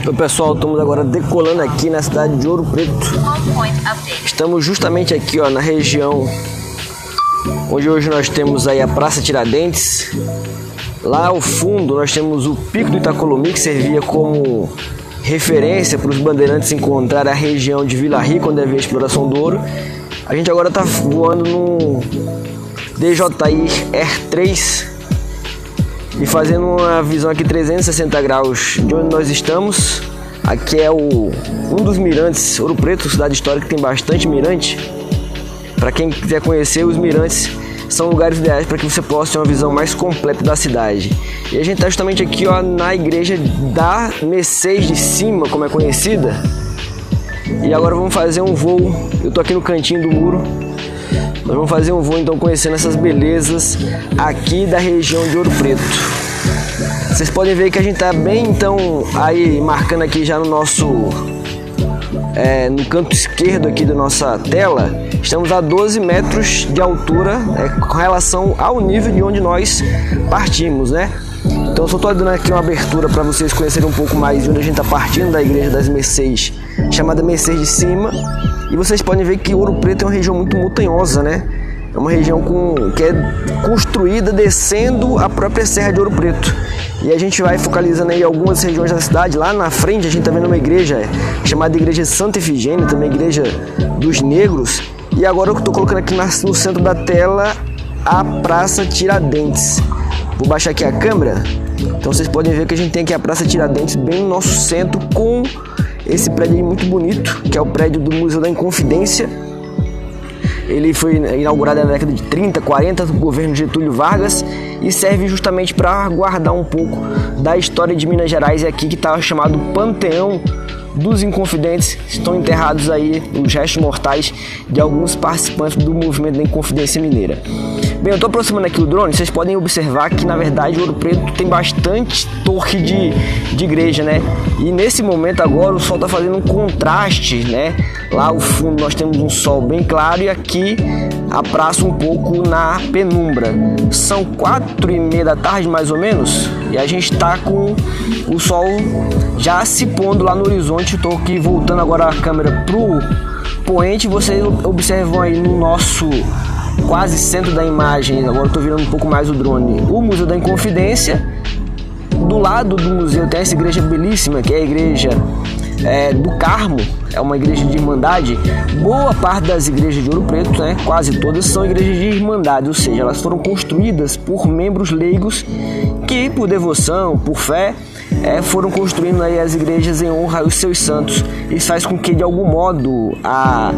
Então, pessoal, estamos agora decolando aqui na cidade de Ouro Preto. Estamos justamente aqui, ó, na região onde hoje nós temos aí a Praça Tiradentes. Lá ao fundo nós temos o Pico do Itacolomi, que servia como referência para os bandeirantes encontrarem a região de Vila Rica, onde havia a exploração do ouro. A gente agora está voando no DJI Air 3 e fazendo uma visão aqui 360 graus de onde nós estamos. Aqui é um dos mirantes, Ouro Preto, cidade histórica que tem bastante mirante. Para quem quiser conhecer, os mirantes são lugares ideais para que você possa ter uma visão mais completa da cidade. E a gente está justamente aqui, ó, na igreja da Mercês de Cima, como é conhecida. E agora vamos fazer um voo. Eu tô aqui no cantinho do muro. Nós vamos fazer um voo então conhecendo essas belezas aqui da região de Ouro Preto. Vocês podem ver que a gente tá bem então aí marcando aqui já no nosso no canto esquerdo aqui da nossa tela. Estamos a 12 metros de altura com relação ao nível de onde nós partimos, né? Então eu só estou dando aqui uma abertura para vocês conhecerem um pouco mais de onde a gente está partindo, da Igreja das Mercês, chamada Mercês de Cima. E vocês podem ver que Ouro Preto é uma região muito montanhosa, né? É uma região que é construída descendo a própria Serra de Ouro Preto. E a gente vai focalizando aí algumas regiões da cidade. Lá na frente a gente está vendo uma igreja chamada Igreja Santa Efigênia, também Igreja dos Negros. E agora eu estou colocando aqui no centro da tela a Praça Tiradentes. Vou baixar aqui a câmera. Então vocês podem ver que a gente tem aqui a Praça Tiradentes bem no nosso centro, com esse prédio aí muito bonito, que é o prédio do Museu da Inconfidência. Ele foi inaugurado na década de 30, 40 do governo Getúlio Vargas e serve justamente para guardar um pouco da história de Minas Gerais. É aqui que está chamado Panteão dos Inconfidentes. Estão enterrados aí os restos mortais de alguns participantes do movimento da Inconfidência Mineira. Bem, eu estou aproximando aqui o drone, vocês podem observar que na verdade Ouro Preto tem bastante torre de igreja, né? E nesse momento agora o sol está fazendo um contraste, né? Lá ao fundo nós temos um sol bem claro e aqui a praça um pouco na penumbra. São 4h30 da tarde mais ou menos e a gente está com o sol já se pondo lá no horizonte. Estou aqui voltando agora a câmera pro poente. Vocês observam aí no nosso quase centro da imagem, agora estou virando um pouco mais o drone, o Museu da Inconfidência. Do lado do museu tem essa igreja belíssima, que é a igreja do Carmo, é uma igreja de irmandade. Boa parte das igrejas de Ouro Preto, né, quase todas, são igrejas de irmandade, ou seja, elas foram construídas por membros leigos que, por devoção, por fé, foram construindo aí as igrejas em honra aos seus santos. Isso faz com que, de algum modo, a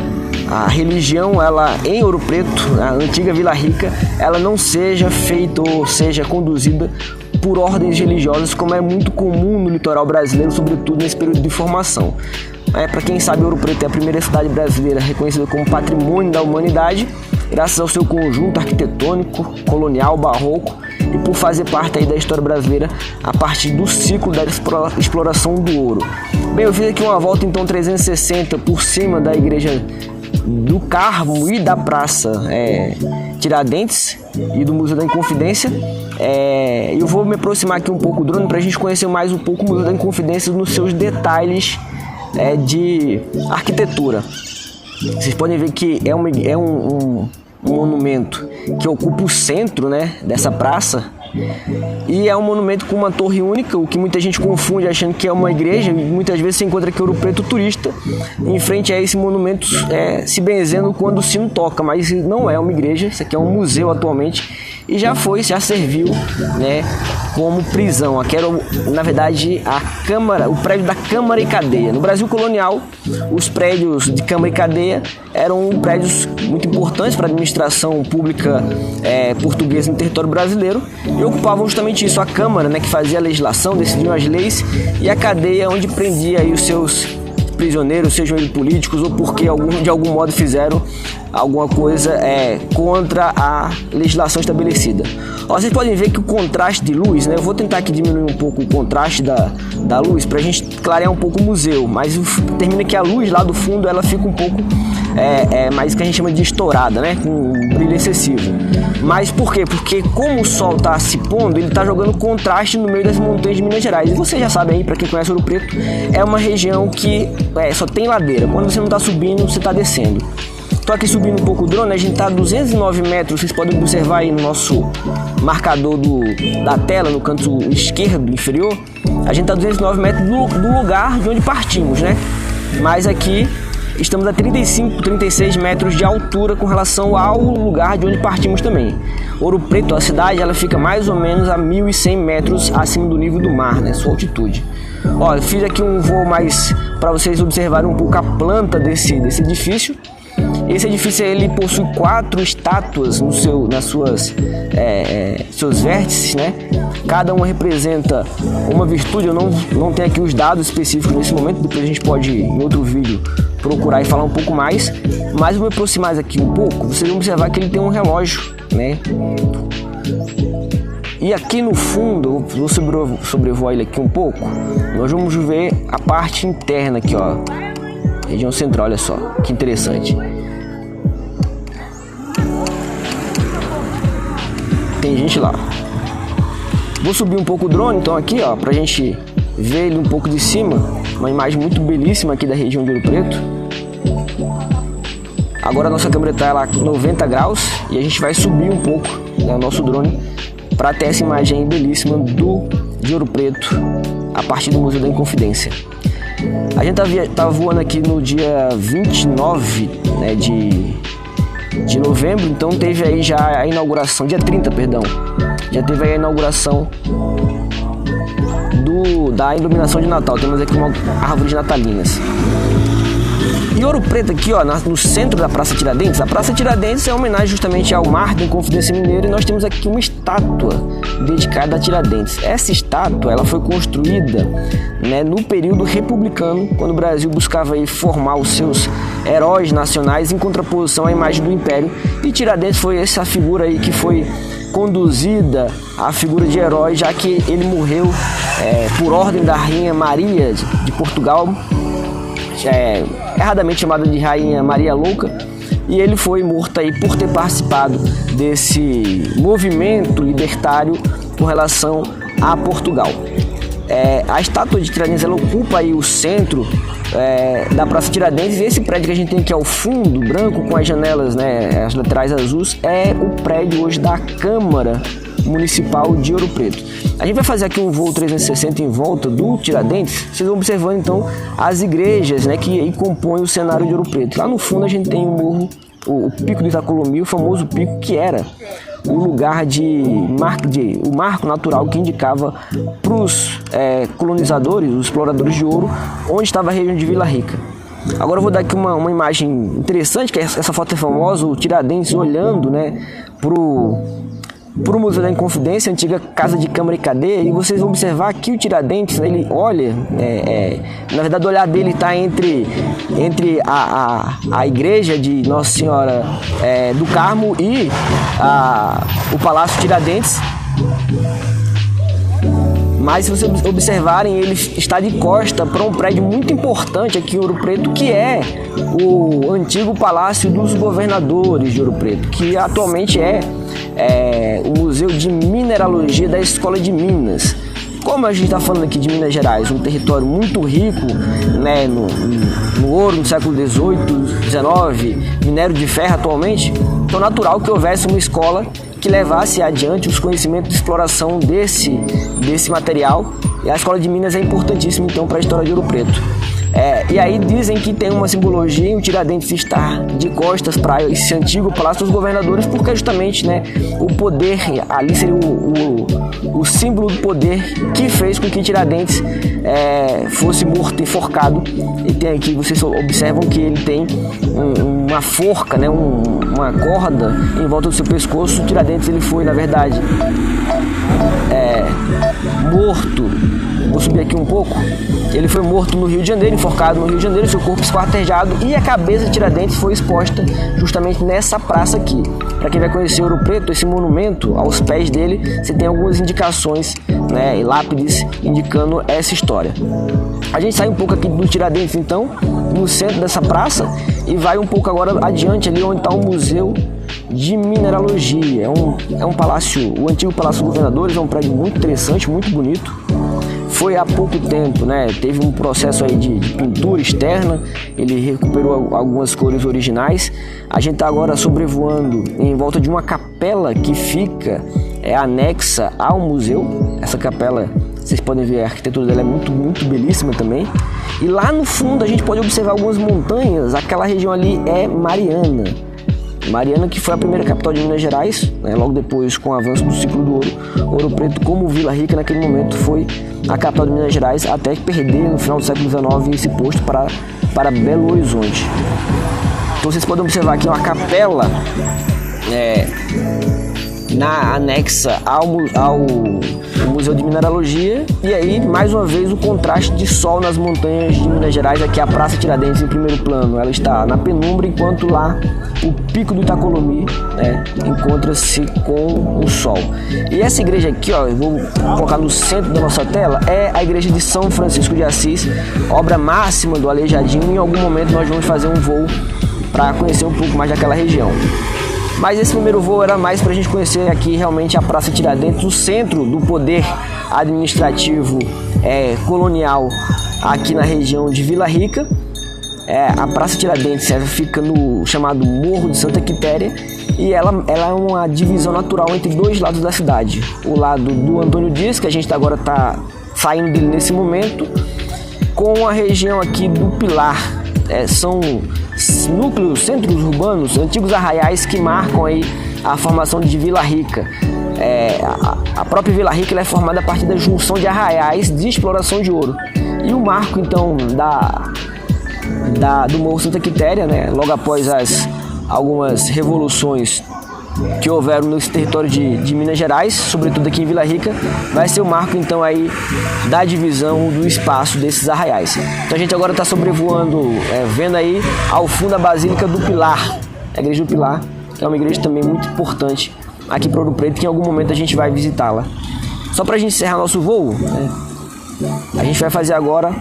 religião, ela em Ouro Preto, a antiga Vila Rica, ela não seja feita ou seja conduzida por ordens religiosas, como é muito comum no litoral brasileiro, sobretudo nesse período de formação. Para quem sabe, Ouro Preto é a primeira cidade brasileira reconhecida como patrimônio da humanidade, graças ao seu conjunto arquitetônico, colonial, barroco, e por fazer parte aí da história brasileira a partir do ciclo da exploração do ouro. Bem, eu fiz aqui uma volta então 360 por cima da igreja do Carmo e da Praça Tiradentes e do Museu da Inconfidência. Eu vou me aproximar aqui um pouco do drone para a gente conhecer mais um pouco o Museu da Inconfidência nos seus detalhes de arquitetura. Vocês podem ver que é um monumento que ocupa o centro, né, dessa praça, e é um monumento com uma torre única, o que muita gente confunde achando que é uma igreja. E muitas vezes você encontra aqui Ouro Preto turista em frente a esse monumento se benzendo quando o sino toca, mas não é uma igreja, isso aqui é um museu atualmente e já serviu, né, como prisão. Aqui era, na verdade, a Câmara, o prédio da Câmara e Cadeia. No Brasil colonial, os prédios de Câmara e Cadeia eram prédios muito importantes para a administração pública portuguesa no território brasileiro e ocupavam justamente isso, a Câmara, né, que fazia a legislação, decidiam as leis, e a cadeia onde prendia aí os seus prisioneiros, sejam eles políticos ou porque de algum modo fizeram alguma coisa contra a legislação estabelecida. Ó, vocês podem ver que o contraste de luz, né? Eu vou tentar aqui diminuir um pouco o contraste da luz para a gente clarear um pouco o museu, mas termina que a luz lá do fundo ela fica um pouco mais que a gente chama de estourada, né? Com um brilho excessivo. Mas por quê? Porque como o sol está se pondo, ele está jogando contraste no meio das montanhas de Minas Gerais. E você já sabe aí, para quem conhece Ouro Preto, é uma região que só tem ladeira. Quando você não está subindo, você está descendo. Estou aqui subindo um pouco o drone, a gente está a 209 metros, vocês podem observar aí no nosso marcador da tela, no canto esquerdo inferior. A gente está a 209 metros do lugar de onde partimos, né? Mas aqui estamos a 35, 36 metros de altura com relação ao lugar de onde partimos também. Ouro Preto, a cidade, ela fica mais ou menos a 1.100 metros acima do nível do mar, né? Sua altitude. Ó, eu fiz aqui um voo mais para vocês observarem um pouco a planta desse edifício. Esse edifício ele possui 4 estátuas seus vértices, né? Cada uma representa uma virtude. Eu não tenho aqui os dados específicos nesse momento, depois a gente pode, em outro vídeo, procurar e falar um pouco mais. Mas eu vou me aproximar aqui um pouco, vocês vão observar que ele tem um relógio, né? E aqui no fundo, eu vou sobrevoar ele aqui um pouco, nós vamos ver a parte interna aqui, ó. Região central, olha só, que interessante. Tem gente lá. Vou subir um pouco o drone, então aqui, ó, pra gente ver ele um pouco de cima. Uma imagem muito belíssima aqui da região de Ouro Preto. Agora a nossa câmera está lá 90 graus e a gente vai subir um pouco, né, o nosso drone para ter essa imagem belíssima de Ouro Preto a partir do Museu da Inconfidência. A gente tá voando aqui no dia 29, né, de novembro, então teve aí já a inauguração, dia 30, perdão, já teve aí a inauguração da iluminação de Natal. Temos aqui uma árvore de natalinas. E Ouro Preto aqui, ó, no centro da Praça Tiradentes. A Praça Tiradentes é uma homenagem justamente ao mar da Inconfidência Mineira, e nós temos aqui uma estátua dedicada a Tiradentes. Essa estátua ela foi construída, né, no período republicano, quando o Brasil buscava aí formar os seus heróis nacionais em contraposição à imagem do Império. E Tiradentes foi essa figura aí que foi conduzida à figura de herói, já que ele morreu por ordem da Rainha Maria de Portugal, erradamente chamada de Rainha Maria Louca, e ele foi morto aí por ter participado desse movimento libertário com relação a Portugal. A estátua de Tiradentes ela ocupa aí o centro da Praça Tiradentes, e esse prédio que a gente tem aqui ao fundo, branco, com as janelas, né, as laterais azuis, é o prédio hoje da Câmara Municipal de Ouro Preto. A gente vai fazer aqui um voo 360 em volta do Tiradentes. Vocês vão observando então as igrejas, né, que aí compõem o cenário de Ouro Preto. Lá no fundo a gente tem o morro, o Pico do Itacolomi, o famoso pico que era o lugar o marco natural que indicava para os colonizadores, os exploradores de ouro, onde estava a região de Vila Rica. Agora eu vou dar aqui uma imagem interessante, que essa foto é famosa, o Tiradentes olhando, né, pro Museu da Inconfidência, antiga casa de câmara e cadeia, e vocês vão observar que o Tiradentes, né, ele olha, na verdade o olhar dele está entre a igreja de Nossa Senhora do Carmo e o Palácio Tiradentes. Mas se vocês observarem, ele está de costa para um prédio muito importante aqui em Ouro Preto, que é o antigo Palácio dos Governadores de Ouro Preto, que atualmente é o Museu de Mineralogia da Escola de Minas. Como a gente está falando aqui de Minas Gerais, um território muito rico, né, no ouro no século XVIII, XIX, minério de ferro atualmente, então é natural que houvesse uma escola que levasse adiante os conhecimentos de exploração desse material, e a Escola de Minas é importantíssima então para a história de Ouro Preto. E aí dizem que tem uma simbologia em o Tiradentes estar de costas para esse antigo Palácio dos Governadores, porque justamente, né, o poder ali seria o símbolo do poder que fez com que Tiradentes fosse morto, enforcado. E tem aqui, vocês observam que ele tem uma forca, né, uma corda em volta do seu pescoço. O Tiradentes ele foi, na verdade, morto. Vou subir aqui um pouco. Ele foi morto no Rio de Janeiro, enforcado no Rio de Janeiro, seu corpo esquartejado, e a cabeça de Tiradentes foi exposta justamente nessa praça aqui. Para quem vai conhecer Ouro Preto, esse monumento, aos pés dele, você tem algumas indicações, né, e lápides indicando essa história. A gente sai um pouco aqui do Tiradentes, então, no centro dessa praça, e vai um pouco agora adiante, ali onde está o Museu de Mineralogia. É um palácio, o antigo Palácio dos Governadores, é um prédio muito interessante, muito bonito. Foi há pouco tempo, né? Teve um processo aí de pintura externa, ele recuperou algumas cores originais. A gente está agora sobrevoando em volta de uma capela que fica anexa ao museu. Essa capela, vocês podem ver, a arquitetura dela é muito, muito belíssima também. E lá no fundo a gente pode observar algumas montanhas. Aquela região ali é Mariana. Mariana, que foi a primeira capital de Minas Gerais, né? Logo depois, com o avanço do ciclo do ouro, Ouro Preto, como Vila Rica, naquele momento foi a capital de Minas Gerais, até que perder no final do século XIX esse posto para Belo Horizonte. Então vocês podem observar aqui uma capela anexa ao Museu de Mineralogia, e aí mais uma vez o contraste de sol nas montanhas de Minas Gerais. Aqui a Praça Tiradentes em primeiro plano, ela está na penumbra, enquanto lá o Pico do Itacolomi, né, encontra-se com o sol. E essa igreja aqui, ó, eu vou colocar no centro da nossa tela, é a igreja de São Francisco de Assis, obra máxima do Aleijadinho. Em algum momento nós vamos fazer um voo para conhecer um pouco mais daquela região. Mas esse primeiro voo era mais para a gente conhecer aqui realmente a Praça Tiradentes, o centro do poder administrativo colonial aqui na região de Vila Rica. A Praça Tiradentes fica no chamado Morro de Santa Quitéria, e ela é uma divisão natural entre dois lados da cidade. O lado do Antônio Dias, que a gente agora está saindo dele nesse momento, com a região aqui do Pilar. São núcleos, centros urbanos, antigos arraiais que marcam aí a formação de Vila Rica. A própria Vila Rica ela é formada a partir da junção de arraiais de exploração de ouro. E o marco, então, do Morro Santa Quitéria, né, logo após algumas revoluções que houveram nesse território de Minas Gerais, sobretudo aqui em Vila Rica, vai ser o marco então aí da divisão do espaço desses arraiais. Então a gente agora está sobrevoando, vendo aí ao fundo a Basílica do Pilar, a Igreja do Pilar, que é uma igreja também muito importante aqui para Ouro Preto, que em algum momento a gente vai visitá-la. Só para a gente encerrar nosso voo, né, a gente vai fazer agora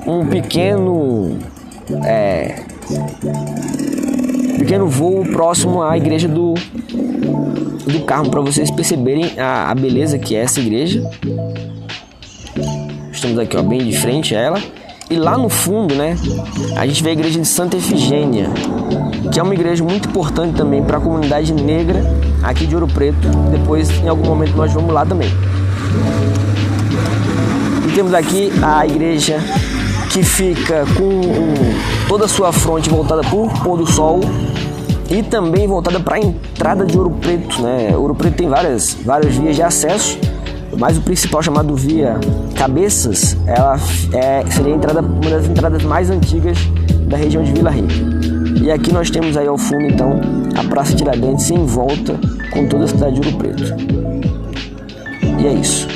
um pequeno voo próximo à igreja do Carmo, para vocês perceberem a beleza que é essa igreja. Estamos aqui, ó, bem de frente a ela. E lá no fundo, né, a gente vê a igreja de Santa Efigênia, que é uma igreja muito importante também para a comunidade negra aqui de Ouro Preto. Depois, em algum momento, nós vamos lá também. E temos aqui a igreja que fica com toda a sua fronte voltada para o pôr do sol e também voltada para a entrada de Ouro Preto, né? Ouro Preto tem várias vias de acesso, mas o principal, chamado Via Cabeças, ela seria uma das entradas mais antigas da região de Vila Rica. E aqui nós temos aí ao fundo, então, a Praça Tiradentes em volta com toda a cidade de Ouro Preto. E é isso.